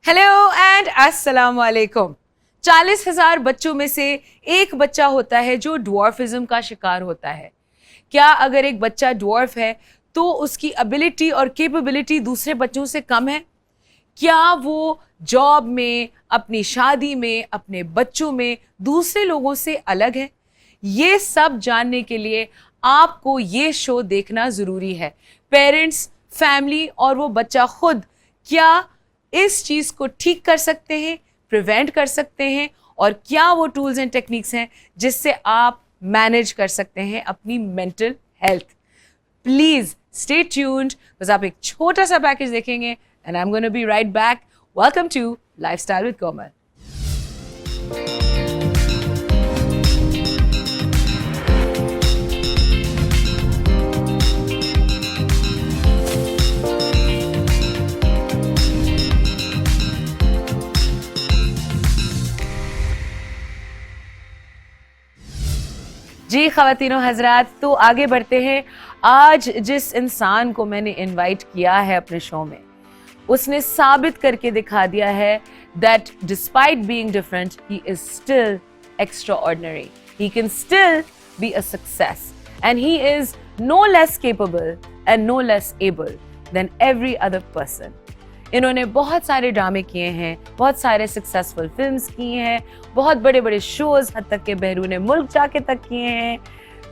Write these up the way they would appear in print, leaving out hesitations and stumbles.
Hello and अस्सलाम वालेकुम। 40,000 बच्चों में से एक बच्चा होता है जो ड्वार्फिज्म का शिकार होता है। क्या अगर एक बच्चा ड्वार्फ है तो उसकी एबिलिटी और कैपेबिलिटी दूसरे बच्चों से कम है? क्या वो जॉब में, अपनी शादी में, अपने बच्चों में दूसरे लोगों से अलग है? ये सब जानने के लिए आपको ये शो देखना जरूरी है। पेरेंट्स, फैमिली और वो बच्चा खुद क्या इस चीज को ठीक कर सकते हैं, प्रिवेंट कर सकते हैं, और क्या वो टूल्स एंड टेक्निक्स हैं जिससे आप मैनेज कर सकते हैं अपनी mental health? Please stay tuned because आप एक छोटा सा पैकेज देखेंगे and I am gonna be right back. Welcome to lifestyle with Komal. जी ख़वातीनो हज़रात, तो आगे बढ़ते हैं। आज जिस इंसान को मैंने इनवाइट किया है अपने शो में, उसने साबित करके दिखा दिया है that despite being different he is still extraordinary, he can still be a success and he is no less capable and no less able than every other person. इन्होंने बहुत सारे ड्रामे किए हैं, बहुत सारे सक्सेसफुल फिल्म्स किए हैं, बहुत बड़े बड़े शोज हद तक के बहरून मुल्क जाके तक किए हैं।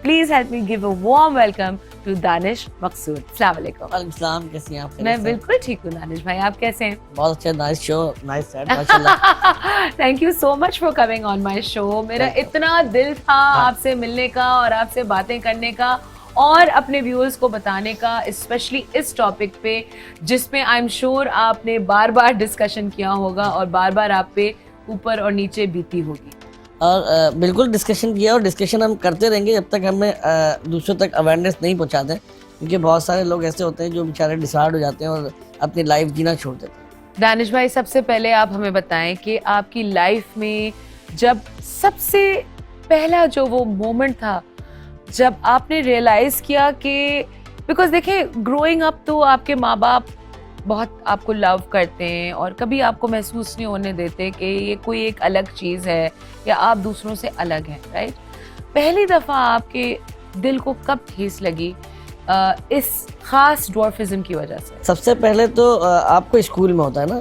Please help me give a warm welcome to Danish Maqsood. अस्सलाम वालेकुम। वालेकुम सलाम, कैसी हैं आप? मैं बिल्कुल ठीक हूँ दानिश भाई, आप कैसे हैं? बहुत अच्छा, नाइस शो, नाइस सेट, माशाल्लाह। Thank you so much for coming on my show. मेरा इतना दिल था आपसे मिलने का और आपसे बातें करने का और अपने व्यूअर्स को बताने का, स्पेशली इस टॉपिक पे जिसमें आई एम श्योर आपने बार बार डिस्कशन किया होगा और बार बार आप पे ऊपर और नीचे बीती होगी। और बिल्कुल डिस्कशन किया और डिस्कशन हम करते रहेंगे जब तक हमें दूसरों तक अवेयरनेस नहीं पहुंचाते, क्योंकि बहुत सारे लोग ऐसे होते हैं जो बेचारे डिसाइड हो जाते हैं और अपनी लाइफ जीना छोड़ देते हैं। दानिश भाई, सबसे पहले आप हमें बताएं कि आपकी लाइफ में जब सबसे पहला जो वो मोमेंट था जब आपने रियलाइज किया कि, बिकॉज देखें ग्रोइंग अप तो आपके माँ बाप बहुत आपको लव करते हैं और कभी आपको महसूस नहीं होने देते कि ये कोई एक अलग चीज़ है या आप दूसरों से अलग हैं, राइट? पहली दफ़ा आपके दिल को कब ठेस लगी इस खास ड्वार्फिज्म की वजह से? सबसे पहले तो आपको स्कूल में होता है ना,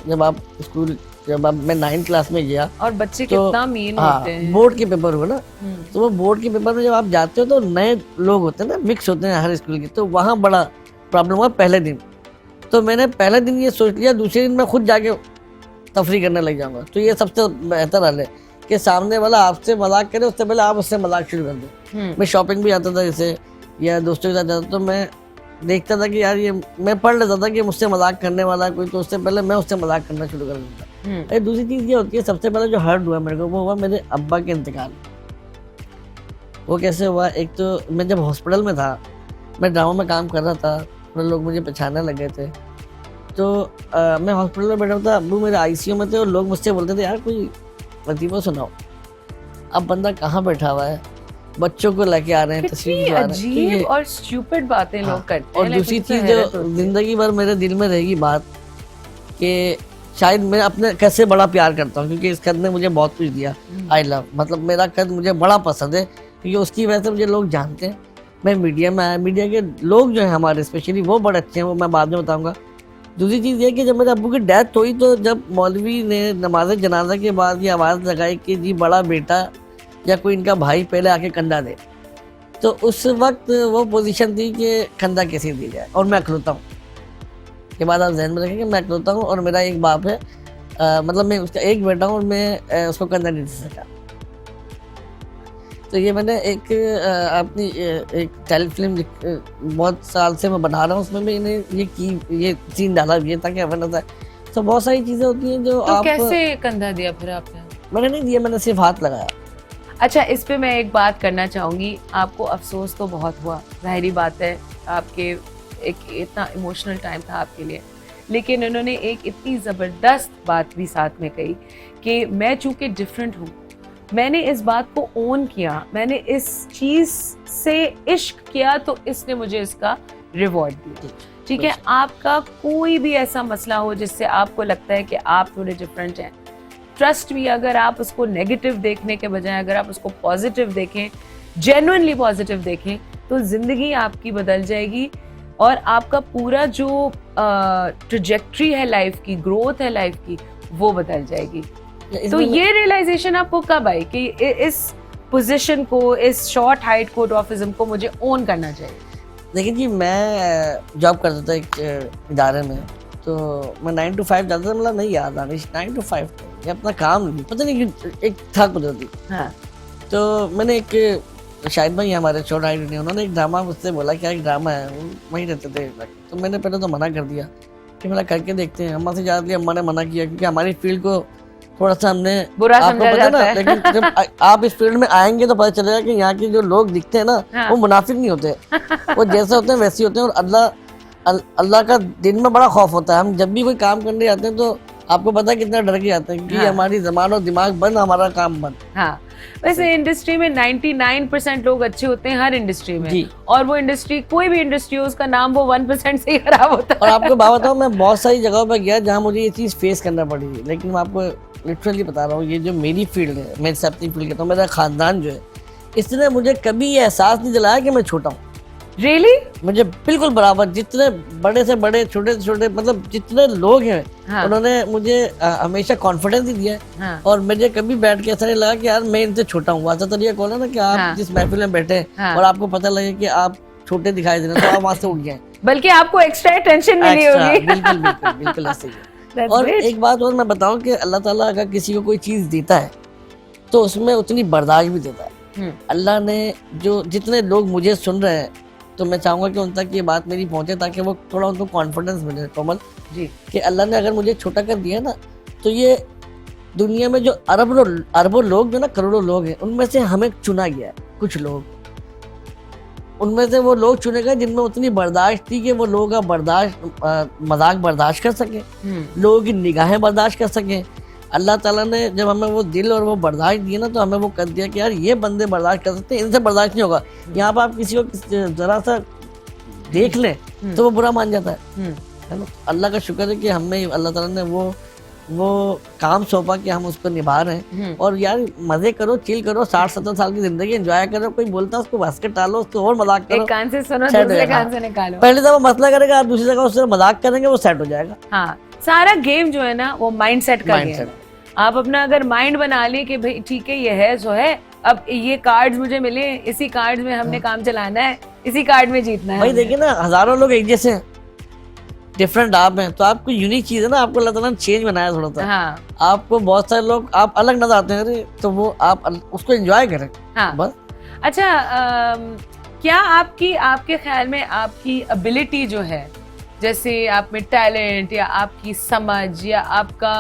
जब मैं 9th क्लास में गया और बच्चे कितना मीन होते हैं। बोर्ड के पेपर हुए ना, तो वो बोर्ड के पेपर में जब आप जाते हो तो नए लोग होते हैं ना, मिक्स होते हैं हर स्कूल के, तो वहाँ बड़ा प्रॉब्लम हुआ पहले दिन। तो मैंने पहले दिन ये सोच लिया दूसरे दिन मैं खुद जाके तफरी करने लग जाऊँगा। तो ये सबसे बेहतर हल है कि सामने वाला आपसे मजाक करे उससे पहले आप उससे मजाक शुरू कर दो। मैं शॉपिंग भी जाता था जैसे, या दोस्तों के साथ जाता, तो मैं देखता था कि यार ये, मैं पढ़ लेता था कि मुझसे मजाक करने वाला कोई, तो उससे पहले मैं उससे मजाक करना शुरू कर देता। दूसरी चीज़ ये होती है, सबसे पहले जो हर्ट हुआ मेरे को वो हुआ मेरे अब्बा के इंतकाल। वो कैसे हुआ? एक तो मैं जब हॉस्पिटल में था, मैं ड्रामा में काम कर रहा था, थोड़े लोग मुझे पहचानने लगे थे, तो मैं हॉस्पिटल में बैठा था, अब्बू मेरे आईसीयू में थे और लोग मुझसे बोलते थे यार कोई लतीफ़ा सुनाओ। अब बंदा कहाँ बैठा हुआ है, बच्चों को लेके आ रहे हैं, तस्वीर आ रहे हैं, और स्टूपिड बातें लोग करते हैं। और दूसरी चीज़ जो जिंदगी भर मेरे दिल में रहेगी बात, कि शायद मैं अपने कद से बड़ा प्यार करता हूँ, क्योंकि इस कद ने मुझे बहुत कुछ दिया। आई लव, मतलब मेरा कद मुझे बड़ा पसंद है, क्योंकि उसकी वजह से मुझे लोग जानते हैं। मैं मीडिया में आया, मीडिया के लोग जो हैं हमारे स्पेशली वो बड़े अच्छे हैं, वो मैं बाद में बताऊँगा। दूसरी चीज़ ये कि जब मेरे अब्बू की डेथ हुई, तो जब मौलवी ने नमाज जनाजा के बाद ये आवाज़ लगाई कि जी बड़ा बेटा या कोई इनका भाई पहले आके कंधा दे, तो उस वक्त वो पोजीशन थी कि कंधा कैसे दी जाए, और मैं अखलौता हूँ। के बाद आप जहन में रखें कि मैं अखलौता हूँ और मेरा एक बाप है, मतलब मैं उसका एक बेटा हूँ और मैं उसको कंधा नहीं दे सका। तो ये मैंने एक अपनी एक टेली फिल्म बहुत साल से मैं बना रहा हूँ, उसमें मैंने ये सीन डाला भी है ताकि अवेयरनेस आए। तो बहुत सारी चीज़ें होती हैं जो तो आप। कैसे कंधा दिया फिर आपने? मैंने नहीं दिया, मैंने सिर्फ हाथ लगाया। अच्छा, इस पे मैं एक बात करना चाहूँगी। आपको अफसोस तो बहुत हुआ, जाहिर बात है, आपके एक इतना इमोशनल टाइम था आपके लिए, लेकिन उन्होंने एक इतनी ज़बरदस्त बात भी साथ में कही कि मैं चूँकि डिफरेंट हूँ, मैंने इस बात को ओन किया, मैंने इस चीज़ से इश्क किया, तो इसने मुझे इसका रिवॉर्ड दिया। ठीक है, आपका कोई भी ऐसा मसला हो जिससे आपको लगता है कि आप थोड़े डिफरेंट हैं, ट्रस्ट मी, अगर आप उसको नेगेटिव देखने के बजाय अगर आप उसको पॉजिटिव देखें, जेन्युइनली पॉजिटिव देखें, तो जिंदगी आपकी बदल जाएगी और आपका पूरा जो ट्रजेक्ट्री है लाइफ की, ग्रोथ है लाइफ की, वो बदल जाएगी। तो ये रियलाइजेशन आपको कब आई कि इस पोजीशन को, इस शॉर्ट हाइट को, डॉर्फिज्म को मुझे ओन करना चाहिए? देखिए जी, मैं जॉब करता था एक इदारे में, तो मैं 9 to 5 जाता था, मतलब नहीं याद आ रही 9 to 5 ये अपना काम नहीं, पता नहीं कि एक थक होती। हाँ। तो मैंने एक शाहिद भाई हमारे छोटा हाइट ने, उन्होंने एक ड्रामा मुझसे बोला, क्या एक ड्रामा है, वो वहीं रहते थे। तो मैंने पहले तो मना कर दिया कि मेरा करके देखते हैं। अम्मा से ज़्यादा अम्मा ने मना किया, क्योंकि हमारी फील्ड को थोड़ा सा हमने बुरा आपको समझा पता जाता ना, है। लेकिन जब आप इस फील्ड में आएंगे तो पता चलेगा कि यहाँ के जो लोग दिखते हैं ना, हाँ। वो मुनाफिक नहीं होते, वो जैसे होते हैं वैसे होते हैं। और अल्लाह का दिन में बड़ा खौफ होता है। हम जब भी कोई काम करने जाते हैं तो आपको पता है कितना डर के जाते हैं, क्योंकि हाँ। हमारी ज़बान और दिमाग बंद, हमारा काम बंद। हाँ, वैसे इंडस्ट्री में 99% लोग अच्छे होते हैं, हर इंडस्ट्री में। जी। और वो इंडस्ट्री, कोई भी इंडस्ट्री हो, उसका नाम वो 1% से ही खराब होता और है। आपको बात बताऊँ, मैं बहुत सारी जगहों पर गया जहाँ मुझे ये चीज़ फेस करना पड़ी, लेकिन मैं आपको लिटरली बता रहा हूँ, ये जो मेरी फील्ड है, मैं इससे अपनी फील्ड कहता हूँ, मेरा खानदान जो है, इसने मुझे कभी ये एहसास नहीं दिलाया कि मैं छोटा हूँ। Really? मुझे बिल्कुल बराबर, जितने बड़े से बड़े, छोटे से छोटे, मतलब जितने लोग हैं, हाँ। उन्होंने मुझे हमेशा कॉन्फिडेंस ही दिया है। हाँ। और मुझे कभी बैठ के ऐसा नहीं लगा कि यार मैं इनसे छोटा हूँ। वाचा तरीका कौन है ना कि आप हाँ। जिस महफिल में बैठे हाँ। और आपको पता लगे कि आप छोटे दिखाई दे रहे हैं, तो आप वहाँ से उठ गए। बल्कि आपको एक्स्ट्रा टेंशन मिली एक्स्ट्रा, होगी। बिल्कुल बिल्कुल बिल्कुल ऐसे ही है। That's और great. एक बात और मैं बताऊं कि अल्लाह ताला अगर किसी को कोई चीज़ देता है तो उसमें उतनी बर्दाश्त भी देता है। अल्लाह ने जो जितने लोग मुझे सुन रहे हैं, तो मैं चाहूँगा कि उन तक ये बात मेरी पहुँचे, ताकि वो थोड़ा उनको कॉन्फिडेंस मिले कोमल जी। कि अल्लाह ने अगर मुझे छोटा कर दिया ना, तो ये दुनिया में जो अरबों लोग जो ना, करोड़ों लोग हैं, उनमें से हमें चुना गया है। कुछ लोग, उनमें से वो लोग चुने गए जिनमें उतनी बर्दाश्त थी कि वो लोगों का मजाक बर्दाश्त कर सके, लोगों की निगाहें बर्दाश्त कर सकें। अल्लाह ताला ने जब हमें वो दिल और वो बर्दाश्त दिए ना, तो हमें वो कर दिया कि यार ये बंदे बर्दाश्त कर सकते हैं, इनसे बर्दाश्त नहीं होगा। यहाँ पर आप किसी को ज़रा सा देख लें तो वो बुरा मान जाता है ना। अल्लाह का शुक्र है कि हमें अल्लाह ताला ने वो काम सौंपा कि हम उसको निभा रहे हैं। और यार मजे करो, चिल करो, 60-70 साल की जिंदगी एंजॉय करो। कोई बोलता है उसको हंस के टालो, उसको और मजाक करो। एक कान से सुनो, सेट हो दूसरे जाएगा। कान से निकालो। पहले जब वो मसला करेगा, आप दूसरी जगह उससे मजाक करेंगे, वो सेट हो जाएगा। हाँ, सारा गेम जो है ना, वो माइंडसेट का गेम Mindset। है। आप अपना अगर माइंड बना लिए कि भाई ठीक है, ये है सो है, अब ये कार्ड्स मुझे मिले, इसी कार्ड्स में हमने काम चलाना है, इसी कार्ड में जीतना है। भाई देखिए ना, हजारों लोग एक जैसे हैं, डिफरेंट आप हैं, तो आपको यूनिक चीज है ना, आपको अल्लाह ताला ने चेंज बनाया थोड़ा सा। हाँ। आपको बहुत सारे लोग आप अलग नजर आते हैं, अरे तो वो आप उसको एंजॉय करें। हाँ। बस। अच्छा, क्या आपके ख्याल में आपकी एबिलिटी जो है, जैसे आप में टैलेंट या आपकी समझ या आपका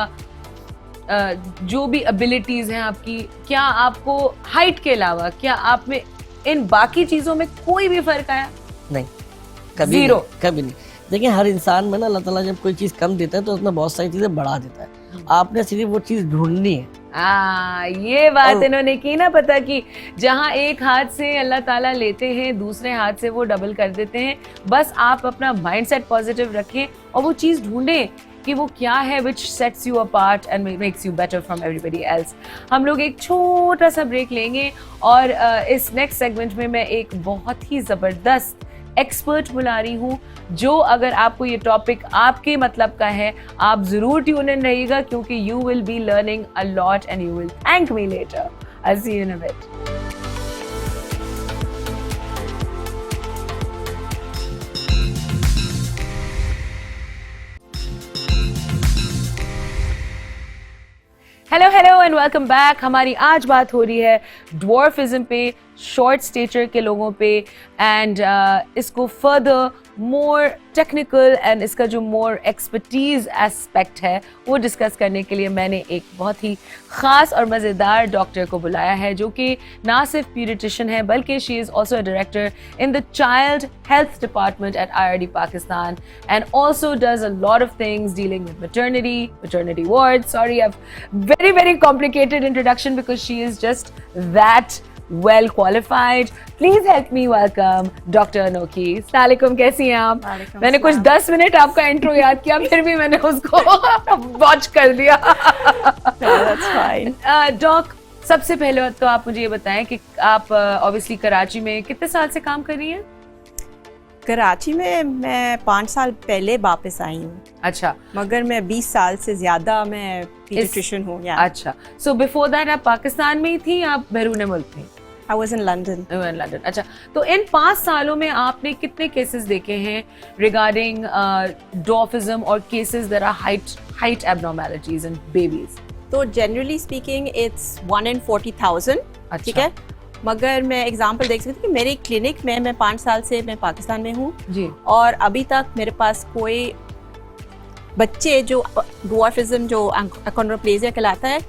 जो भी एबिलिटीज हैं आपकी, क्या आपको हाइट के अलावा, क्या आप में इन बाकी चीजों में कोई भी फर्क आया? नहीं, कभी Zero। नहीं, कभी नहीं। देखिए, हर इंसान में ना अल्लाह ताला जब कोई चीज़ कम देता है तो उसमें बहुत सारी चीज़ें बढ़ा देता है। आपने सिर्फ वो चीज़ ढूंढनी है। ये बात और- इन्होंने की ना पता, कि जहां एक हाथ से अल्लाह ताला लेते हैं, दूसरे हाथ से वो डबल कर देते हैं। बस आप अपना माइंडसेट पॉजिटिव रखें और वो चीज़ ढूंढें कि वो क्या है which sets you apart and makes you better from everybody else। हम लोग एक छोटा सा ब्रेक लेंगे और इस नेक्स्ट सेगमेंट में मैं एक बहुत ही ज़बरदस्त एक्सपर्ट बुला रही हूँ, जो अगर आपको ये टॉपिक आपके मतलब का है, आप ज़रूर ट्यून इन रहिएगा, क्योंकि you will be learning a lot and you will thank me later. I see you in a bit. Hello hello and welcome back. हमारी आज बात हो रही है ड्वार्फिज्म पे, शॉर्ट स्टेचर के लोगों पे, एंड इसको फर्दर मोर टेक्निकल एंड इसका जो मोर एक्सपर्टीज एस्पेक्ट है वो डिस्कस करने के लिए मैंने एक बहुत ही ख़ास और मज़ेदार डॉक्टर को बुलाया है, जो कि ना सिर्फ पीडियाट्रिशियन है बल्कि she is also a director in the child health department at IRD Pakistan and also does a lot of things dealing with maternity ward. Sorry, I've very complicated introduction because she is just that well qualified. Please help me welcome Dr. Anoki. Assalamualaikum, कैसी हैं आप? मैंने कुछ 10 minute आपका intro याद किया, फिर भी मैंने उसको वॉच कर दिया. That's fine. डॉक, सबसे पहले तो आप मुझे ये बताएं कि आप ऑब्वियसली कराची में कितने साल से काम कर रही हैं? कराची में मैं 5 साल पहले वापस आई हूँ, अच्छा, मगर मैं 20 साल से ज्यादा मैं पीडियाट्रिशियन हूँ. अच्छा. सो बिफोर दैट आप पाकिस्तान में ही थी या आप बैरून मुल्क थी? I was in London. London. अच्छा, तो इन 5 सालों में आपने कितने केसेस देखे हैं रिगार्डिंग डॉर्फिज्म और cases that are height abnormalities in babies? तो जनरली स्पीकिंग इट्स 1 in 40,000. ठीक है, मगर मैं एग्जांपल देख सकती हूँ कि मेरे क्लिनिक में मैं 5 साल से मैं पाकिस्तान में हूँ जी, और अभी तक मेरे पास कोई बच्चे जो डॉर्फिज्म जो अकोंड्रोप्लेजिया कहलाता है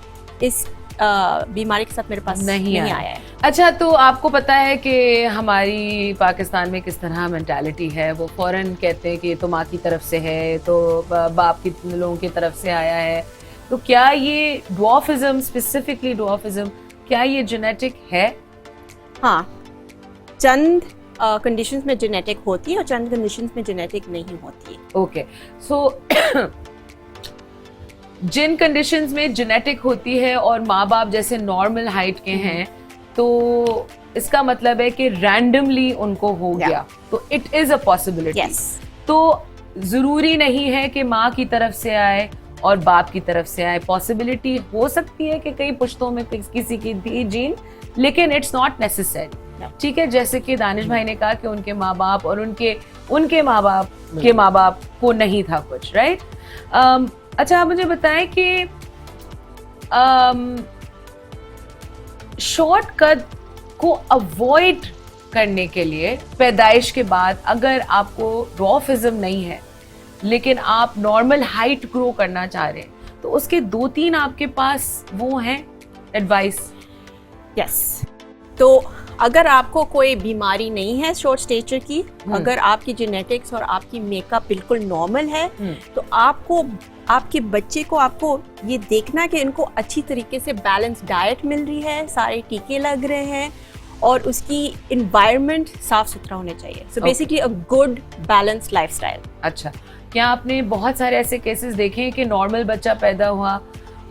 इस बीमारी के साथ मेरे पास नहीं आया है. अच्छा, तो आपको पता है कि हमारी पाकिस्तान में किस तरह मेंटालिटी है, वो फौरन कहते हैं कि ये तो माँ की तरफ से है, तो बाप की लोगों की तरफ से आया है. तो क्या ये डॉर्फिज्म, स्पेसिफिकली डॉर्फिज्म, क्या ये जेनेटिक है? हाँ, चंद कंडीशंस में जेनेटिक होती है और चंद कंडीशंस में जेनेटिक नहीं होती है. ओके, सो जिन कंडीशंस में जेनेटिक होती है और माँ बाप जैसे नॉर्मल हाइट के हैं, तो इसका मतलब है कि रैंडमली उनको हो गया, तो it is a possibility. Yes. तो जरूरी नहीं है कि माँ की तरफ से आए और बाप की तरफ से आए. पॉसिबिलिटी हो सकती है कि कई पुश्तों में किसी की थी जीन, लेकिन इट्स नॉट नेसेसरी. ठीक है, जैसे कि दानिश भाई ने कहा कि उनके माँ बाप और उनके माँ बाप के माँ बाप को नहीं था कुछ, राइट? अच्छा, आप मुझे बताएं कि शॉर्ट कट को अवॉइड करने के लिए पैदाइश के बाद अगर आपको डॉर्फिज्म नहीं है लेकिन आप नॉर्मल हाइट ग्रो करना चाह रहे हैं, तो उसके 2-3 आपके पास वो हैं एडवाइस? यस. तो अगर आपको कोई बीमारी नहीं है शॉर्ट स्टेचर की, अगर आपकी जेनेटिक्स और आपकी मेकअप बिल्कुल नॉर्मल है, तो आपको आपके बच्चे को आपको ये देखना कि इनको अच्छी तरीके से बैलेंस डाइट मिल रही है, सारे टीके लग रहे हैं और उसकी इन्वायरमेंट साफ सुथरा होना चाहिए. So basically a good balance lifestyle. अच्छा, क्या आपने बहुत सारे ऐसे केसेस देखे हैं कि नॉर्मल बच्चा पैदा हुआ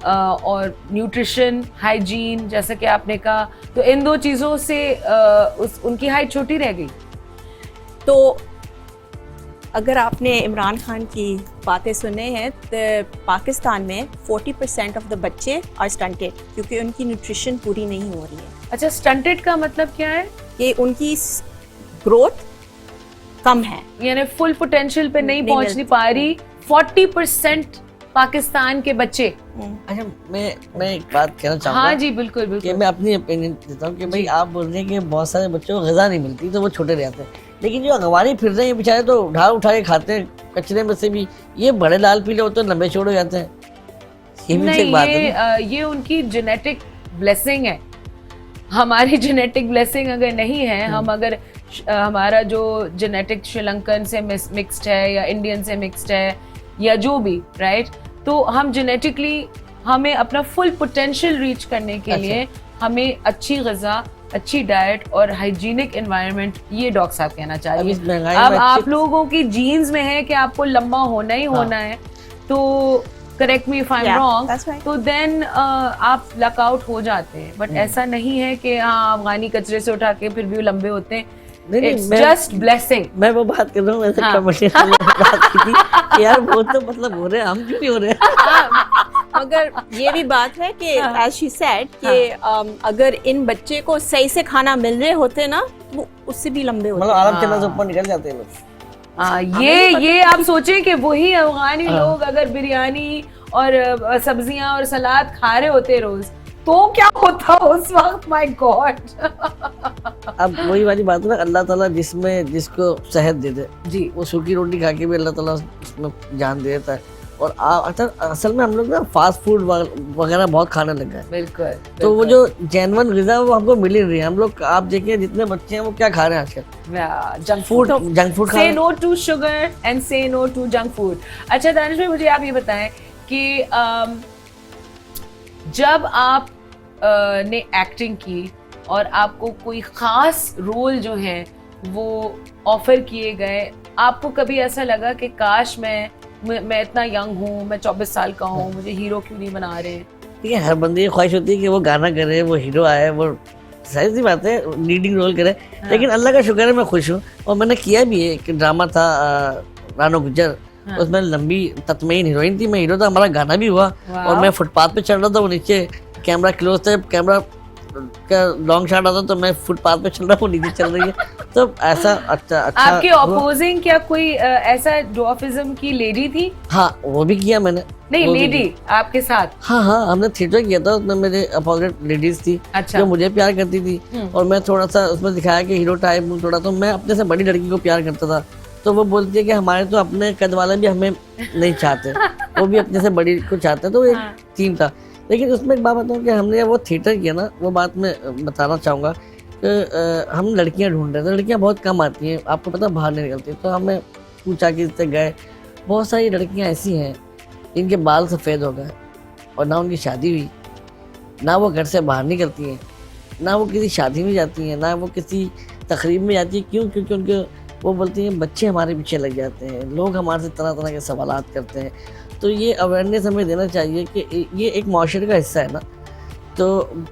और न्यूट्रिशन, हाइजीन, जैसा कि आपने कहा, तो इन 2 चीज़ों से उनकी हाइट छोटी रह गई? तो अगर आपने इमरान खान की बातें सुने हैं तो पाकिस्तान में 40% ऑफ द बच्चे आर स्टंटेड क्योंकि उनकी न्यूट्रिशन पूरी नहीं हो रही है. अच्छा, स्टंटेड का मतलब क्या है? कि उनकी ग्रोथ कम है, यानी फुल पोटेंशियल पे नहीं पहुंच मिल- नहीं पा रही 40% पाकिस्तान के बच्चे. अच्छा, मैं एक बात कहना चाहूँगा. हाँ जी, बिल्कुल कि बिल्कुल. मैं अपनी ओपिनियन देता हूँ कि भाई आप बोल रहे हैं कि बहुत सारे बच्चों को ग़िज़ा नहीं मिलती तो वो छोटे रहते हैं, लेकिन जो अंगनवाड़ी फिर रहे हैं बेचारे तो उठा के खाते हैं कचरे में से भी. ये बड़े लाल पीले होते हैं, लंबे चौड़े हो जाते हैं. ये भी तो एक नहीं, बात है ना. ये उनकी जेनेटिक ब्लेसिंग है. हमारी जेनेटिक ब्लेसिंग अगर नहीं है, हम अगर हमारा जो जेनेटिक श्रीलंकन से मिक्स्ड है या इंडियन से मिक्स्ड है या जो भी, राइट, तो हम जेनेटिकली हमें अपना फुल पोटेंशियल रीच करने के लिए हमें अच्छी ग़िज़ा, अच्छी डाइट और हाइजीनिक एनवायरनमेंट, ये डॉक्टर साहब कहना चाह रही है. अब आप लोगों की जीन्स में है कि आपको लंबा होना ही होना है, तो correct me if I am wrong, तो देन आप लकआउट हो जाते हैं. बट ऐसा नहीं है कि हाँ अफगानी कचरे से उठा के फिर भी वो लंबे होते हैं. It's just blessing. मैं वो बात कर रहा हूँ, ऐसे हाँ. कमर्शियल बात की थी कि यार वो तो मतलब हो रहे हैं, हम क्यों नहीं हो रहे हैं. मगर ये भी बात है कि एज शी सेड कि अगर इन बच्चे को सही से खाना मिल रहे होते ना तो वो उससे भी लंबे होते. मतलब आराम चलना से ऊपर निकल जाते हैं लोग. ये आप सोचें कि वही अफगानी लोग अगर बिरयानी और सब्जियां और सलाद खा रहे होते रोज, तो क्या होता उस वक्त. My God. अब वही वाली बात है ना, अल्लाह ताला जिसको सेहत दे दे जी, वो सूखी रोटी खा के भी अल्लाह ताला उसमें जान दे देता है. और असल में हम लोग ना फास्ट फूड वगैरह बहुत खाने लग गए. बिल्कुल. तो वो जो जेन्युइन ग़िज़ा वो हमको मिल ही रही है. हम लोग आप देखिए जितने बच्चे हैं वो क्या खा रहे हैं आजकल, जंक फूड खा से रहे हैं. नो टू शुगर एंड से नो टू जंक फूड. अच्छा दानिश भाई, मुझे आप ये बताएं कि जब आप ने एक्टिंग की और आपको कोई ख़ास रोल जो है वो ऑफ़र किए गए, आपको कभी ऐसा लगा कि काश मैं इतना यंग हूँ, मैं 24 साल का हूँ, मुझे हीरो क्यों नहीं बना रहे? ठीक है, हर बंदे की ख्वाहिश होती है कि वो गाना करे, वो हीरो आए, वो सही सी बात है, लीडिंग रोल करे। लेकिन अल्लाह का शुक्र है मैं खुश हूँ, और मैंने किया भी है। एक ड्रामा था रानो गुज्जर, उसमें लंबी तत्मयीन हीरोइन थी, मैं हीरो था, हमारा गाना भी हुआ। और मैं फुटपाथ पे चल रहा था, वो नीचे कैमरा क्लोज था, कैमरा का लॉन्ग शॉट आता तो मैं फुटपाथ पे चल रहा हूँ, नीचे चल रही है। तो ऐसा अच्छा आपके ऑपोजिंग क्या कोई ऐसा डॉर्फिज्म की लेडी थी? हाँ, वो भी किया मैंने। नहीं, लेडी आपके साथ? हाँ, हमने थिएटर किया था, उसमें मेरे अपोजिट लेडीज थी। अच्छा। जो मुझे प्यार करती थी, और मैं थोड़ा सा उसमें दिखाया कि हीरो टाइप हूँ थोड़ा, तो मैं अपने से बड़ी लड़की को प्यार करता था। तो वो बोलती है कि हमारे तो अपने कद वाले भी हमें नहीं चाहते, वो भी अपने से बड़ी को चाहते हैं। तो एक थीम था। लेकिन उसमें एक बात बताऊँ कि हमने वो थिएटर किया ना, वो बात मैं बताना चाहूँगा कि हम लड़कियाँ ढूंढ रहे थे, लड़कियाँ बहुत कम आती हैं, आपको पता बाहर नहीं निकलती। तो हमें पूछा कि इससे गए, बहुत सारी लड़कियाँ ऐसी हैं जिनके बाल सफ़ेद हो गए और ना उनकी शादी हुई, ना वो घर से बाहर निकलती हैं, ना वो किसी शादी में जाती हैं, ना वो किसी तकरीब में जाती है। क्यों? क्योंकि उनके वो बोलती हैं बच्चे हमारे पीछे लग जाते हैं, लोग हमारे से तरह तरह के सवालात करते हैं। तो ये अवेयरनेस हमें देना चाहिए कि ये एक माशरे का हिस्सा है ना। तो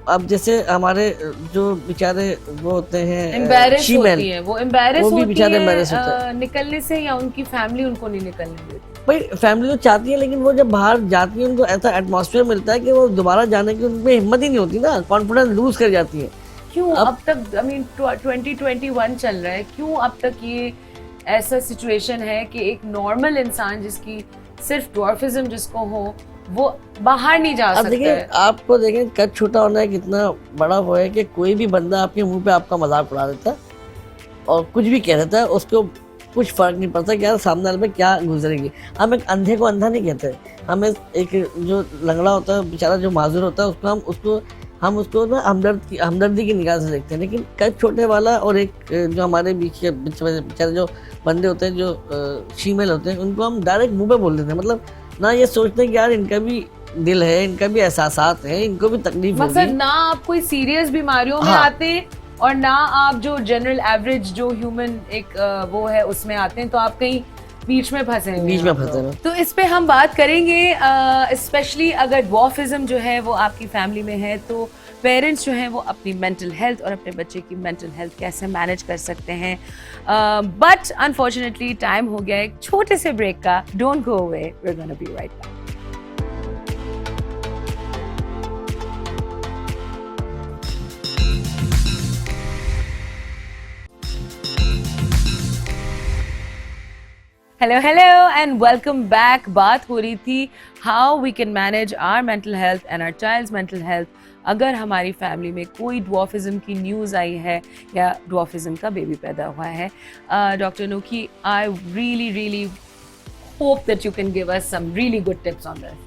अब जैसे हमारे जो बेचारे वो होते हैं एम्बैरेस शीमेल, होती है, वो एम्बैरेस वो भी होती बेचारे है embarrass होते हैं। निकलने से, या उनकी फैमिली उनको नहीं निकलने देती? भाई फैमिली तो चाहती है, लेकिन वो जब बाहर जाती है उनको ऐसा एटमॉस्फेयर मिलता है कि वो दोबारा जाने की उनमें हिम्मत ही नहीं होती ना, कॉन्फिडेंस लूज कर जाती है। क्यों अब तक, आई मीन 2021 चल रहा है, क्यों अब तक ये ऐसा सिचुएशन है कि एक नॉर्मल इंसान जिसकी सिर्फ डॉर्फिज्म जिसको हो, वो बाहर नहीं जा अब सकता देखिए, है? आपको देखें कद छोटा होना है कितना बड़ा वो है कि कोई भी बंदा आपके मुंह पे आपका मजाक उड़ा देता है और कुछ भी कह देता है, उसको कुछ फर्क नहीं पड़ता कि यार सामने वाले पे क्या गुजरेगी। हम एक अंधे को अंधा नहीं कहते, हमें एक जो लंगड़ा होता है बेचारा, जो माजूर होता है, हम उसको ना हमदर्दी की निगाह से देखते हैं। लेकिन कद छोटे वाला और एक जो हमारे बीच के बेचारे जो बंदे होते हैं, जो शीमेल होते हैं, उनको हम डायरेक्ट मुंह पे बोल देते हैं। मतलब ना ये सोचते हैं कि यार इनका भी दिल है, इनका भी एहसासात है, इनको भी तकलीफ होगी। मकसद ना आप कोई सीरियस बीमारियों में आते हैं, और ना आप जो जनरल एवरेज जो ह्यूमन एक वो है उसमें आते हैं, तो आप कहीं बीच में फंसे हैं। तो इस पे हम बात करेंगे, स्पेशली अगर डॉर्फिज्म जो है वो आपकी फैमिली में है, तो पेरेंट्स जो हैं वो अपनी मेंटल हेल्थ और अपने बच्चे की मेंटल हेल्थ कैसे मैनेज कर सकते हैं। बट अनफॉर्चुनेटली टाइम हो गया एक छोटे से ब्रेक का। Don't go away, we are gonna be right back. Hello and welcome back. बात हो रही थी how we can manage our mental health and our child's mental health अगर हमारी फैमिली में कोई डॉर्फिज्म की न्यूज़ आई है या डॉर्फिज्म का बेबी पैदा हुआ है। Doctor Nooki, I really hope that you can give us some really good tips on this.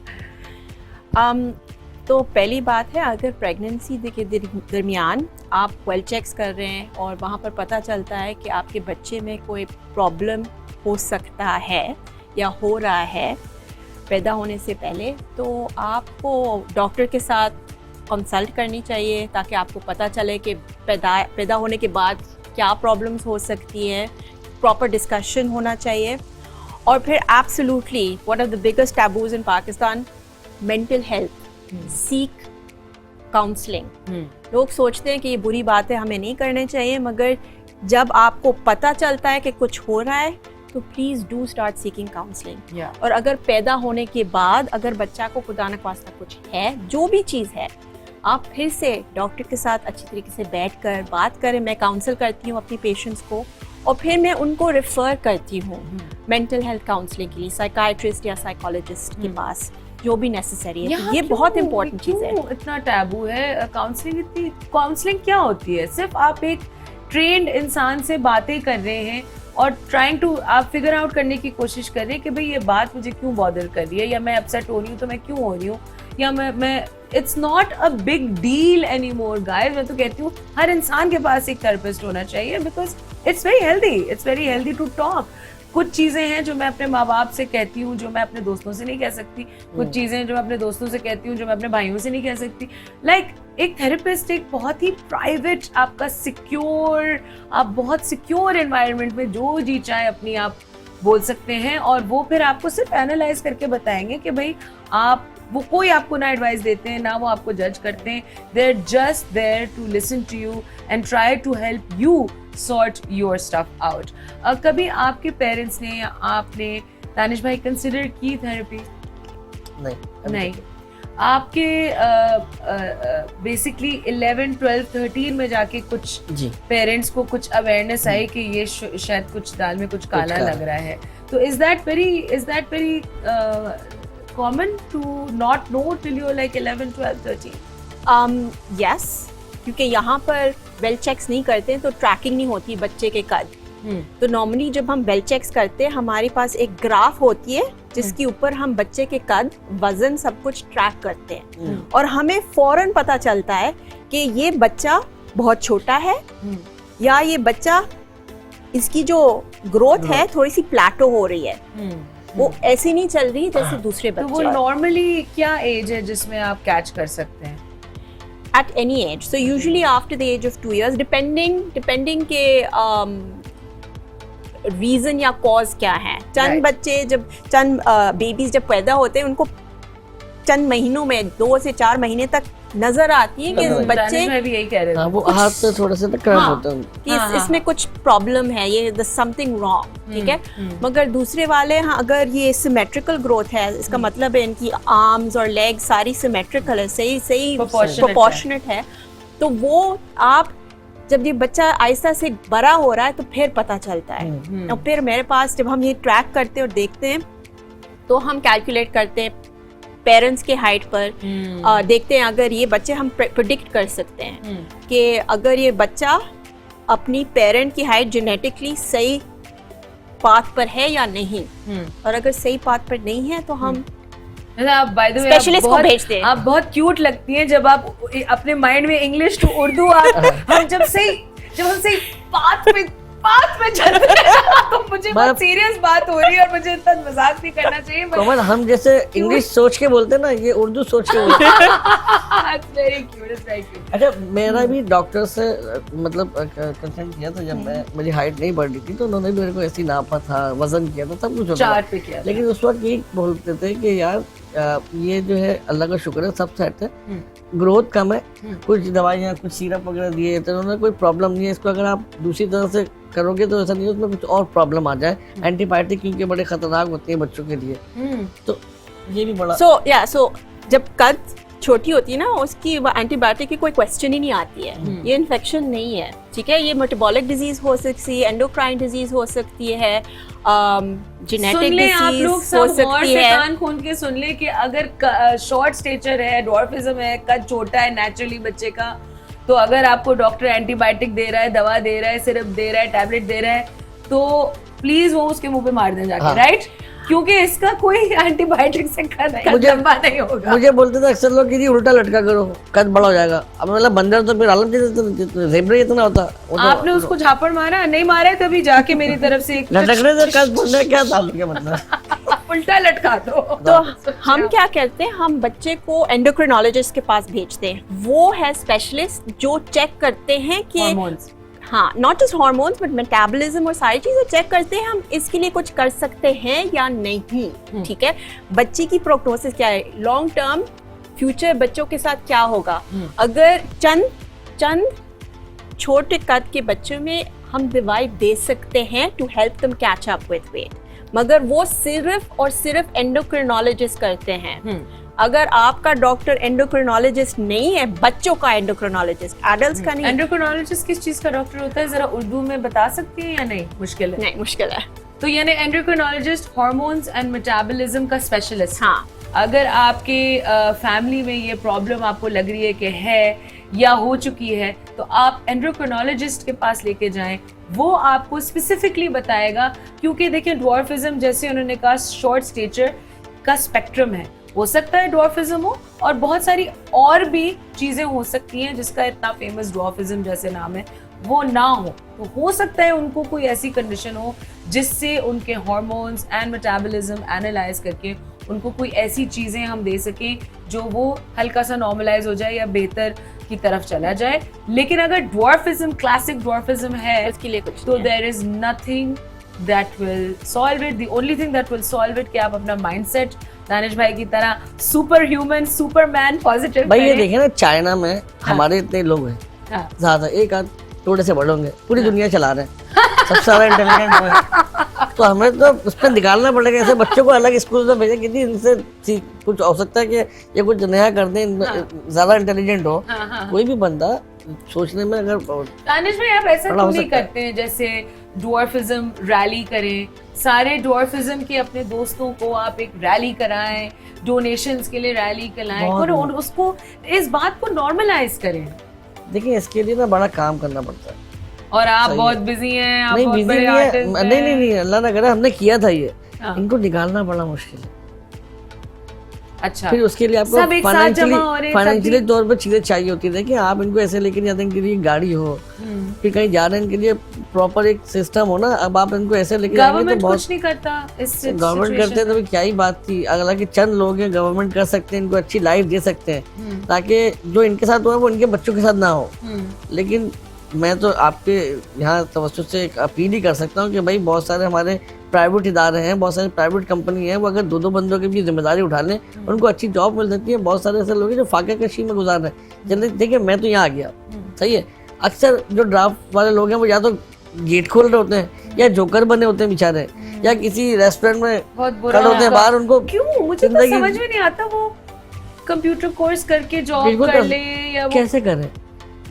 तो पहली बात है, अगर प्रेगनेंसी के दरमियान आप वेल चेक्स कर रहे हैं और वहाँ पर पता चलता है कि आपके बच्चे में कोई प्रॉब्लम हो सकता है या हो रहा है पैदा होने से पहले, तो आपको डॉक्टर के साथ कंसल्ट करनी चाहिए ताकि आपको पता चले कि पैदा होने के बाद क्या प्रॉब्लम्स हो सकती हैं। प्रॉपर डिस्कशन होना चाहिए। और फिर absolutely what are the biggest taboos in Pakistan, mental health, seek counselling. लोग सोचते हैं कि ये बुरी बात है, हमें नहीं करने चाहिए, मगर जब आपको पता चलता है कि कुछ हो रहा है तो please do start seeking counselling. और अगर पैदा होने के बाद अगर बच्चा को खुदा न ख्वास्ता कुछ है, जो भी चीज़ है, आप फिर से डॉक्टर के साथ अच्छी तरीके से बैठकर बात करें। मैं काउंसल करती हूँ अपनी पेशेंट्स को और फिर मैं उनको रेफ़र करती हूँ मेंटल हेल्थ काउंसलिंग के लिए, साइकाइट्रिस्ट या साइकोलॉजिस्ट के पास, जो भी नेसेसरी है। तो ये बहुत इंपॉर्टेंट चीज़ है। इतना टैबू है काउंसलिंग? इतनी काउंसलिंग क्या होती है? सिर्फ आप एक ट्रेंड इंसान से बातें कर रहे हैं और ट्राइंग टू आप फिगर आउट करने की कोशिश कर रहे हैं कि भाई ये बात मुझे क्यों बॉदर कर रही है, या मैं अपसेट हो रही हूँ तो मैं क्यों हो रही हूँ, या मैं it's not a big deal any more guys. मैं तो कहती हूँ हर इंसान के पास एक थेरेपिस्ट होना चाहिए, because it's very healthy to talk. कुछ चीजें हैं जो मैं अपने माँ बाप से कहती हूँ जो मैं अपने दोस्तों से नहीं कह सकती, कुछ चीजें जो मैं अपने दोस्तों से कहती हूँ जो मैं अपने भाइयों से नहीं कह सकती। लाइक एक थेरेपिस्ट एक बहुत ही प्राइवेट, आपका सिक्योर, आप बहुत सिक्योर एनवायरनमेंट में जो जी चाहे अपनी आप बोल सकते हैं, और वो फिर आपको सिर्फ एनालाइज करके बताएंगे कि भाई आप, वो कोई आपको ना एडवाइस देते हैं ना वो आपको जज करते हैं, they are just there to listen to you and try to help you sort your stuff out. कभी आपके पेरेंट्स ने या आपने, तानिश भाई, कंसिडर की थेरेपी? नहीं, अभी नहीं। तक आपके बेसिकली 11, 12, 13 में जाके कुछ जी पेरेंट्स को कुछ अवेयरनेस आई कि ये शायद कुछ दाल में कुछ काला काला। लग रहा है, तो is that very common to not know till you like 11, 12, 13? Yes, क्योंकि यहाँ पर वेल चेक्स नहीं करते हैं तो ट्रैकिंग नहीं होती बच्चे के कद। तो नॉर्मली जब हम वेल चेक्स करते हैं हमारे पास एक ग्राफ होती है जिसके ऊपर हम बच्चे के कद, वजन, सब कुछ ट्रैक करते हैं और हमें फौरन पता चलता है कि ये बच्चा बहुत छोटा है या ये बच्चा, इसकी जो ग्रोथ है थोड़ी सी प्लेटो हो रही है, वो ऐसी नहीं चल रही जैसे दूसरे तो वो बच्चे। नॉर्मली क्या एज है जिसमें आप कैच कर सकते हैं? At any age, so usually after the age of 2 years, depending के रीजन या कॉज क्या है। चंद Right. बच्चे जब चंद बेबीज जब पैदा होते हैं उनको चंद महीनों में 2 से 4 महीने तक नजर आती है कि बच्चे, तानिश भाई भी यही कह रहे थे। हाँ, वो हाथ से थोड़ा सा क्रैम्प हाँ, होता है। कि हाँ, हाँ, इसमें कुछ प्रॉब्लम है, ये द समथिंग रॉन्ग, ठीक है। मगर दूसरे वाले, हाँ, अगर ये सिमेट्रिकल ग्रोथ है, इसका मतलब है इनकी आर्म्स और लेग सारी सिमेट्रिकल है, सही प्रोपोर्शनेट है, तो वो आप जब ये बच्चा आहिस्ता से बड़ा हो रहा है तो फिर पता चलता है। और फिर मेरे पास जब हम ये ट्रैक करते और देखते हैं तो हम कैलकुलेट करते हैं पेरेंट्स के हाइट पर, देखते हैं अगर ये बच्चे, हम प्रिडिक्ट कर सकते हैं कि अगर ये बच्चा अपनी पेरेंट की हाइट जेनेटिकली सही पाथ पर है या नहीं, और अगर सही पाथ पर नहीं है तो हम आप बाय द वे स्पेशलिस्ट को भेजते हैं। आप बहुत क्यूट लगती हैं जब आप अपने माइंड में इंग्लिश टू उर्दू हम जब हम सही पाथ में चल रहे हैं तो मुझे बहुत सीरियस बात हो रही है और मुझे इतना मजाक नहीं करना चाहिए। कमल, हम जैसे इंग्लिश सोच के बोलते हैं ना, ये उर्दू सोच के बोलते हैं। It's very cute, it's very cute. अच्छा, मेरा भी डॉक्टर से मतलब कंसल्ट किया था जब मेरी हाइट नहीं बढ़ रही थी, तो उन्होंने भी मेरे को ऐसी नापा था, वजन किया था, सब कुछ होता था। चार्ट पे किया था। लेकिन उस वक्त ये बोलते थे कि यार ये जो है अल्लाह का शुक्र है, सब सेट है, ग्रोथ कम है, कुछ दवाइयाँ, कुछ सिरप वगैरह दिए तो उन्होंने कोई प्रॉब्लम नहीं है, इसको अगर आप दूसरी तरह से करोगे तो ऐसा नहीं है उसमें कुछ और प्रॉब्लम आ जाए। एंटीबायोटिक क्योंकि बड़े खतरनाक होते हैं बच्चों के लिए, तो ये भी बड़ा सो जब कद छोटी होती है ना, उसकी एंटीबायोटिक की कोई क्वेश्चन ही नहीं आती है। ये इन्फेक्शन नहीं है, ठीक है, ये मेटाबॉलिक डिजीज हो सकती है, एंडोक्राइन डिजीज हो सकती है, जेनेटिक डिजीज हो सकती है। कान खोल के सुन ले कि अगर शॉर्ट स्टेचर है, ड्वार्फिज्म है, कद छोटा है नेचुरली बच्चे का, तो अगर आपको डॉक्टर एंटीबायोटिक दे रहा है, दवा दे रहा है, सिरप दे रहा है, टैबलेट दे रहा है, तो प्लीज वो उसके मुंह पे मार दें जाके, राइट? क्योंकि इसका कोई एंटीबायोटिक से कद लंबा नहीं होगा। मुझे बोलते थे अक्सर लोग कि जी उल्टा लटका करो, कद बड़ा हो जाएगा। अब मतलब बंदर तो फिर आलम ज़ेब्रा इतना होता, आपने उसको झापड़ मारा? नहीं मारे, तभी जाके मेरी तरफ से एक लटकने से कद बढ़ने क्या ताल्लुक है मतलब? उल्टा लटका दो। तो हम क्या करते हैं, हम बच्चे को एंडोक्रिनोलॉजिस्ट के पास भेजते हैं। वो है स्पेशलिस्ट जो चेक करते हैं कि हार्मोन्स, हाँ, not just hormones but metabolism और सारी चीजें चेक करते हैं हम इसके लिए कुछ कर सकते हैं या नहीं, ठीक है। बच्चे की प्रोग्नोसिस क्या है, लॉन्ग टर्म फ्यूचर बच्चों के साथ क्या होगा। अगर चंद छोटे कद के बच्चों में हम दवाई दे सकते हैं to help them catch up with weight, मगर वो सिर्फ और सिर्फ एंडोक्रिनोलॉजिस्ट करते हैं। अगर आपका डॉक्टर एंडोक्रिनोलॉजिस्ट नहीं है, बच्चों का एंडोक्रिनोलॉजिस्ट, एडल्ट्स का नहीं। एंडोक्रिनोलॉजिस्ट किस चीज का डॉक्टर होता है, जरा उर्दू में बता सकती हैं या नहीं? मुश्किल है? नहीं, मुश्किल है। तो यानी एंडोक्रिनोलॉजिस्ट हार्मोन्स एंड मेटाबॉलिज्म का स्पेशलिस्ट। हाँ, अगर आपके फैमिली में ये प्रॉब्लम आपको लग रही है कि है या हो चुकी है, तो आप एंडोक्रिनोलॉजिस्ट के पास लेके जाएं, वो आपको स्पेसिफिकली बताएगा। क्योंकि देखिए, ड्वार्फिज्म जैसे उन्होंने कहा शॉर्ट स्टेचर का स्पेक्ट्रम है, हो सकता है ड्वार्फिज्म हो और बहुत सारी और भी चीजें हो सकती हैं जिसका इतना फेमस ड्वार्फिज्म जैसे नाम है वो ना हो, तो हो सकता है उनको कोई ऐसी कंडीशन हो जिससे उनके हार्मोन्स एंड मेटाबॉलिज्म एनालाइज करके उनको कोई ऐसी चीजें हम दे सकें जो वो हल्का सा नॉर्मलाइज हो जाए या बेहतर की तरफ चला जाए। लेकिन अगर ड्वार्फिज्म, क्लासिक ड्वार्फिज्म है, उसके लिए कुछ तो नहीं है। There is nothing that will solve it. The only thing that will solve it कि आप अपना माइंडसेट दानिश भाई की तरह सुपर ह्यूमन, सुपरमैन पॉजिटिव भाई ये देखे ना, चाइना में हमारे इतने लोग हैं हाँ। ज्यादा, एक आध थोड़े से बड़े होंगे, पूरी दुनिया चला रहे हैं, सबसे ज्यादा इंटेलिजेंट वो है। तो हमें तो उस पर निकालना पड़ेगा, ऐसे बच्चों को अलग स्कूल में भेजें कि इनसे कुछ हो सकता है कि ये कुछ नया कर दें, ज्यादा इंटेलिजेंट हो। कोई भी बंदा सोचने में अगर दानिश भाई आप ऐसा बड़ा क्यों हो नहीं सकता है। करते हैं जैसे ड्वार्फिज्म रैली करें, सारे ड्वार्फिज्म के अपने दोस्तों को आप एक रैली कराएं, डोनेशंस के लिए रैली कराएं बहुत और उसको इस बात को नॉर्मलाइज करें। देखिए इसके लिए ना बड़ा काम करना पड़ता है। और आप सही बहुत है। बिजी हैं, आप नहीं बहुत बिजी बड़े नहीं है, आर्टिस्ट नहीं, अल्लाह ना करे, हमने किया था ये, हाँ। इनको निकालना बड़ा मुश्किल है। अच्छा, फिर उसके लिए आपको सब एक साथ जमा हो रहे हैं, फाइनेंशियली तभी- तौर पर चीजें चाहिए होती है। देखिए आप इनको ऐसे लेकर जाते हैं, इनके लिए गाड़ी हो, फिर कहीं जा रहे हैं, इनके लिए प्रॉपर एक सिस्टम हो ना। अब आप इनको ऐसे लेके जाएंगे गवर्नमेंट तो कुछ बहुत नहीं करता इस गवर्नमेंट situation करते हैं तो में। भी क्या ही बात थी। हालांकि चंद लोग हैं, गवर्नमेंट कर सकते हैं, इनको अच्छी लाइफ दे सकते हैं ताकि जो इनके साथ हुआ है वो इनके बच्चों के साथ ना हो। लेकिन मैं तो आपके यहाँ तवज्जो से एक अपील ही कर सकता हूँ कि भाई बहुत सारे हमारे प्राइवेट इदारे हैं, बहुत सारी प्राइवेट कंपनी है, वो अगर दो बंदों की भी जिम्मेदारी उठा लें, उनको अच्छी जॉब मिल सकती है। बहुत सारे ऐसे लोग हैं जो फाके कशी में गुजार रहे हैं। जल्दी देखिए, मैं तो यहाँ आ गया, सही है। अक्सर जो ड्राफ्ट वाले लोग हैं वो या तो गेट खोल रहे होते हैं या जोकर बने होते हैं बेचारे, या किसी रेस्टोरेंट में बहुत बुरा खड़े होते हैं होगा। बाहर। उनको क्यों, मुझे तो जिंदगी- समझ में नहीं आता वो कंप्यूटर कोर्स करके जॉब बिल्कुल कर कर- ले या वो कैसे करें।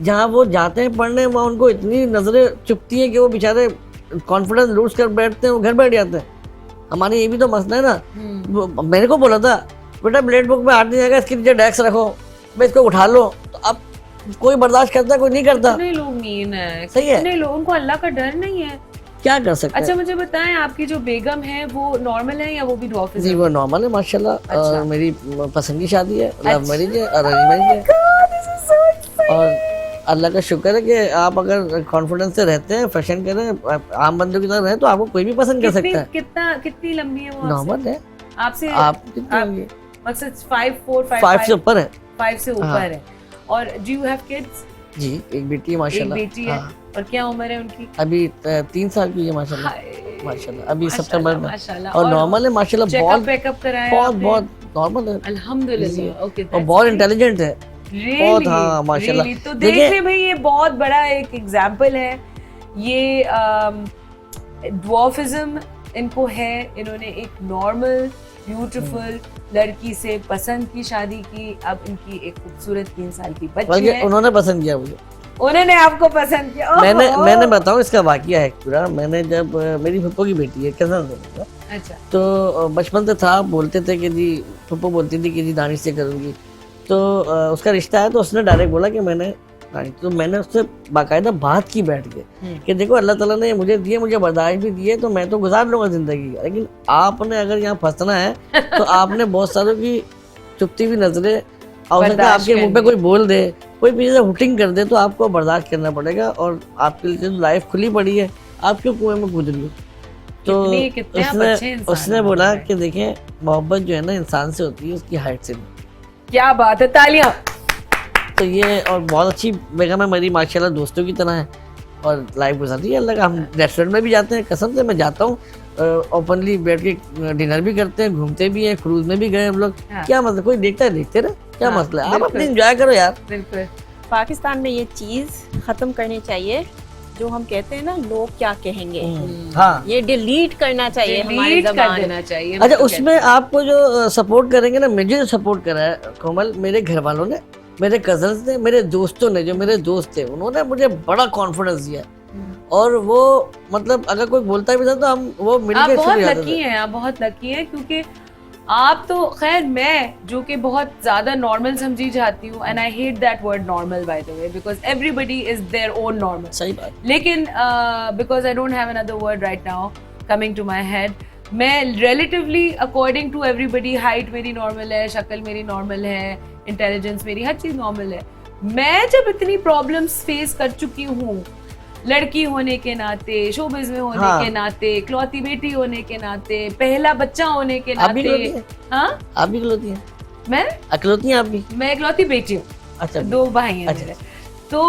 जहाँ वो जाते हैं पढ़ने, वहाँ उनको इतनी नजरें चुभती हैं कि वो बेचारे कॉन्फिडेंस लूज कर बैठते हैं, वो घर बैठ जाते हैं। हमारे ये भी तो मसला है ना। वो मैंने को बोला था बेटा ब्लेड बुक में हाथ नहीं जाएगा, इसके नीचे डेस्क रखो, भाई इसको उठा लो। तो अब कोई बर्दाश्त करता है, कोई नहीं करता। कितने लोग मीन है, सही है। कितने लोगों को अल्लाह का डर नहीं है। क्या कर सकते अच्छा हैं। मुझे बताएं, आपकी जो बेगम है वो नॉर्मल है या वो भी जी ड्वार्फिज्म? वो नॉर्मल है माशाल्लाह। अच्छा। मेरी पसंद की शादी है, लव अच्छा। मैरिज है, अरेंज मैरिज है। और अल्लाह का शुक्र है कि आप अगर कॉन्फिडेंस से रहते हैं, फैशन करें, आम बंदों की तरह रहें, तो आपको कोई भी पसंद कर सकता है। कितनी लंबी है वो नॉर्मल है। आपसे? आप कितने होंगे? मकसद 5, 4, 5 से ऊपर है 5 से ऊपर हाँ। है। और डू यू हैव किड्स? जी, एक बेटी है एक माशाल्लाह। बेटी है। हाँ। और क्या उम्र है उनकी? अभी 3 साल की है माशाल्लाह। हाय, माशाल्लाह अभी माशाल्लाह, सितंबर में। माशाल्लाह। और नॉर्मल है माशाल्लाह, चेकअप बहुत वेकअप कराया बहुत आपने? बहुत नॉर्मल है अल्हम्दुलिल्लाह। ओके, और बहुत इंटेलिजेंट है। बहुत, हाँ, माशाल्लाह। तो देखिए- देख ले भाई, ये बहुत बड़ा एक एग्जाम्पल है। ये ड्वार्फिज्म इनको है, इन्होंने एक नॉर्मल ब्यूटीफुल लड़की से पसंद की, शादी की, अब इनकी एक खूबसूरत 3 साल की बच्ची बल्कि है। उन्होंने पसंद किया मुझे। उन्होंने आपको पसंद किया? मैंने बताऊं इसका वाकया है पूरा। मैंने जब मेरी फुप्पो की बेटी है, कजन है, अच्छा, तो बचपन से था, बोलते थे कि जी, फुप्पो बोलती थी कि जी दानिश से करूंगी। तो उसका रिश्ता है, तो उसने डायरेक्ट बोला कि मैंने तो मैंने उससे बाकायदा बात की बैठ के कि देखो अल्लाह ताला ने मुझे दिए, मुझे बर्दाश्त भी दिए, तो मैं तो गुजार लूंगा जिंदगी, लेकिन आपने अगर यहाँ फंसना है तो आपने बहुत सारों की चुपती हुई नजरें, और बर्दाश्त आपके मुंह पे करनी। कोई बोल दे, कोई पीछे से हुटिंग कर दे, तो आपको बर्दाश्त करना पड़ेगा। और आपके लिए जो लाइफ खुली पड़ी है, आप क्यों कुएं में कूद रही हो। तो कितने आप अच्छे उसने इंसान उसने हैं बोला भाई। कि देखें, मोहब्बत जो है ना इंसान से होती है, उसकी हाइट से नहीं। क्या बात है, तालियां। तो ये और बहुत अच्छी बेगम है मेरी माशाल्लाह, दोस्तों की तरह है और लाइफ गुजारती है अल्लाह का। हम रेस्टोरेंट में भी जाते हैं, कसम से मैं जाता हूँ, ओपनली बैठ के डिनर भी करते हैं, घूमते भी हैं, क्रूज में भी गए हम लोग। हाँ। क्या मतलब, कोई देखता है देखते रहे, क्या हाँ, मसला है। आप बिल्कुल। अपनी एंजॉय करो यार। बिल्कुल। पाकिस्तान में ये चीज़ ख़त्म करनी चाहिए, जो हम कहते हैं ना लोग क्या कहेंगे, हाँ, ये डिलीट करना चाहिए हमारे Delete कर ज़बान। देना चाहिए। अच्छा, उसमें आपको जो सपोर्ट करेंगे ना, मुझे जो सपोर्ट करा है कोमल, मेरे घर वालों ने, मेरे कजन्स ने, मेरे दोस्तों ने, जो मेरे दोस्त थे, उन्होंने मुझे बड़ा कॉन्फिडेंस दिया। और वो मतलब अगर कोई बोलता भी था तो हम वो आप मिलके बहुत छुप जाते लकी थे। हैं, आप बहुत लकी हैं, क्योंकि आप तो खैर, मैं जो कि बहुत ज्यादा नॉर्मल समझी जाती हूँ, and I hate that word normal by the way, because everybody is their own normal. सही बात। लेकिन because I don't have another word right now coming to my head, मैं relatively according to everybody, height मेरी normal है, शक्ल मेरी normal है, intelligence मेरी, हर चीज़ नॉर्मल है। मैं जब इतनी प्रॉब्लम्स फेस कर चुकी हूँ, लड़की होने के नाते, शोबिज में होने हाँ। के नाते, इकलौती बेटी होने के नाते, पहला बच्चा होने के आप भी नाते। इकलौती हैं? हाँ, आप भी इकलौती हैं? मैं इकलौती हैं आप भी? मैं इकलौती बेटी हूँ, अच्छा, 2 भाई हैं अच्छा, मेरे। तो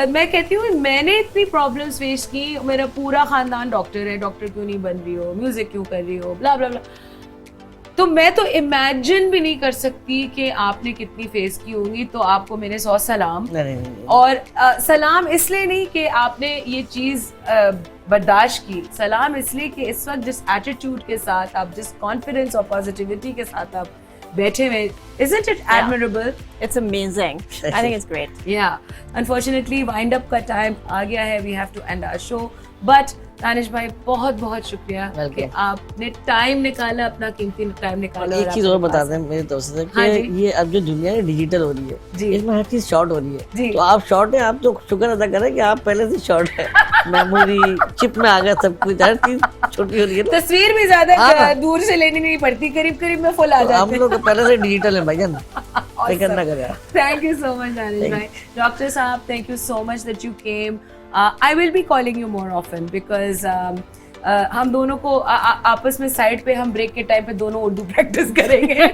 मैं कहती हूँ मैंने इतनी प्रॉब्लम्स फेस की, मेरा पूरा खानदान डॉक्टर है, डॉक्टर क्यों नहीं बन रही हो, म्यूजिक क्यों कर रही हो, ब्ला ब्ला ब्ला। तो मैं तो इमेजिन भी नहीं कर सकती कि आपने कितनी फेस की होंगी। तो आपको मेरे 100 सलाम। नहीं। और सलाम इसलिए नहीं कि आपने ये चीज़ बर्दाश्त की, सलाम इसलिए कि इस वक्त जिस एटीट्यूड के साथ आप, जिस कॉन्फिडेंस और पॉजिटिविटी के साथ आप बैठे हुए, isn't it admirable? It's amazing. I think it's great. Yeah. Unfortunately, wind up का time आ गया है. We have to end our show. But Danish भाई बहुत बहुत शुक्रिया Welcome. कि आपने टाइम निकाला, अपना कीमती टाइम निकाला। एक और चीज आपके और बता पास- दें मेरी तरफ से हाँ कि जी। ये अब जो दुनिया है डिजिटल हो रही है, जी। इसमें हर चीज शॉर्ट हो रही जी। है। तो आप शॉर्ट है, आप तो शुक्र अदा करें कि आप पहले से शॉर्ट है। मेमोरी चिप में आ गया सब कुछ, हर चीज छोटी हो रही है। तस्वीर भी ज्यादा हाँ। दूर से लेनी नहीं पड़ती, करीब करीब में फुल आ तो हम जाते लोग पहले से डिजिटल है भाईजान, फिक्र ना करें आप। Thank you so much, Danish bhai. Dr. Saab, thank you so much that you came. I will be calling you more often because हम दोनों को आपस में साइड पे हम ब्रेक के टाइम पे दोनों उर्दू प्रैक्टिस करेंगे.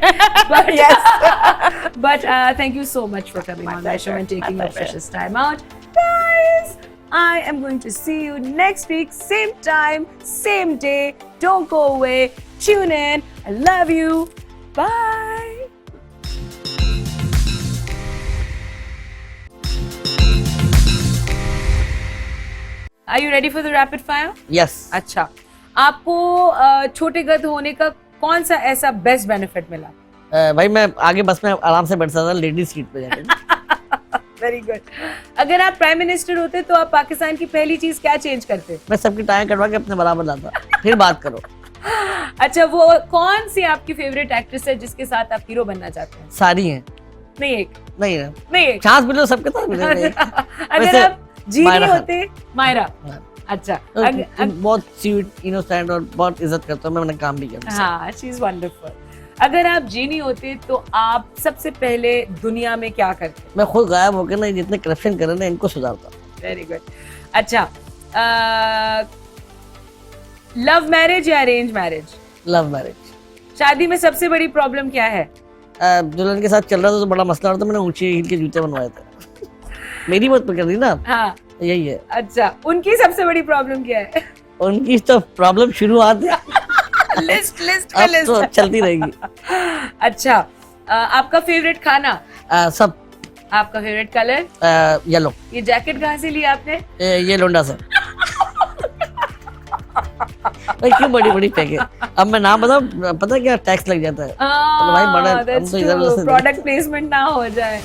But thank you so much for coming on the show and taking your precious time out. Guys, I am going to see you next week, same time, same day. Don't go away. Tune in. I love you. Bye. Are you ready for the rapid fire? Yes, अच्छा, आपको छोटे गध होने का कौन सा ऐसा best benefit मिला? भाई मैं आगे बस में आराम से बैठ सकता था, लेडीज सीट पे जाकर। Very good. अगर आप प्राइम मिनिस्टर होते तो आप पाकिस्तान की पहली चीज क्या चेंज करते? मैं सबकी टाइम कटवा के अपने बराबर लाता, फिर बात करो। अच्छा, वो कौन सी आपकी फेवरेट एक्ट्रेस है जिसके साथ आप हीरो बनना चाहते हैं? सारी हैं, नहीं एक, नहीं है नहीं एक. चांस मिलो सबके साथ मिलेगा। अगर वैसे आप जीनी मायरा खान। होते, मायरा. हाँ। अच्छा, बहुत स्वीट इनोसेंट और बहुत इज्जत करता हूँ, मैंने काम भी किया। हाँ, शी इज वंडरफुल. अगर आप जीनी होते तो आप सबसे पहले दुनिया में क्या करते? मैं खुद गायब होकर ना जितने करप्शन कर रहे हैं इनको सुधारता। Very good. अच्छा, लव मैरिज या अरेंज मैरिज? Love marriage. शादी में सबसे बड़ी प्रॉब्लम क्या है? दुल्हन के साथ चल रहा था तो बड़ा मसला हो रहा था, मैंने ऊंचे हील के जूते बनवाए थे। मेरी बात पकड़ दी ना, हाँ. यही है। अच्छा, उनकी सबसे बड़ी प्रॉब्लम क्या है? उनकी तो प्रॉब्लम शुरुआत है, लिस्ट लिस्ट अब तो चलती रहेगी। अच्छा, आपका फेवरेट खाना? सब। आपका फेवरेट कलर? येलो। ये जैकेट कहाँ से लिया आपने? ये लोंडा से। भाई क्यों बड़ी बड़ी फेंके? अब मैं नाम बताऊं, पता क्या टैक्स लग जाता है। भाई बड़ा हम तो इधर उधर से प्रोडक्ट प्लेसमेंट ना हो जाए.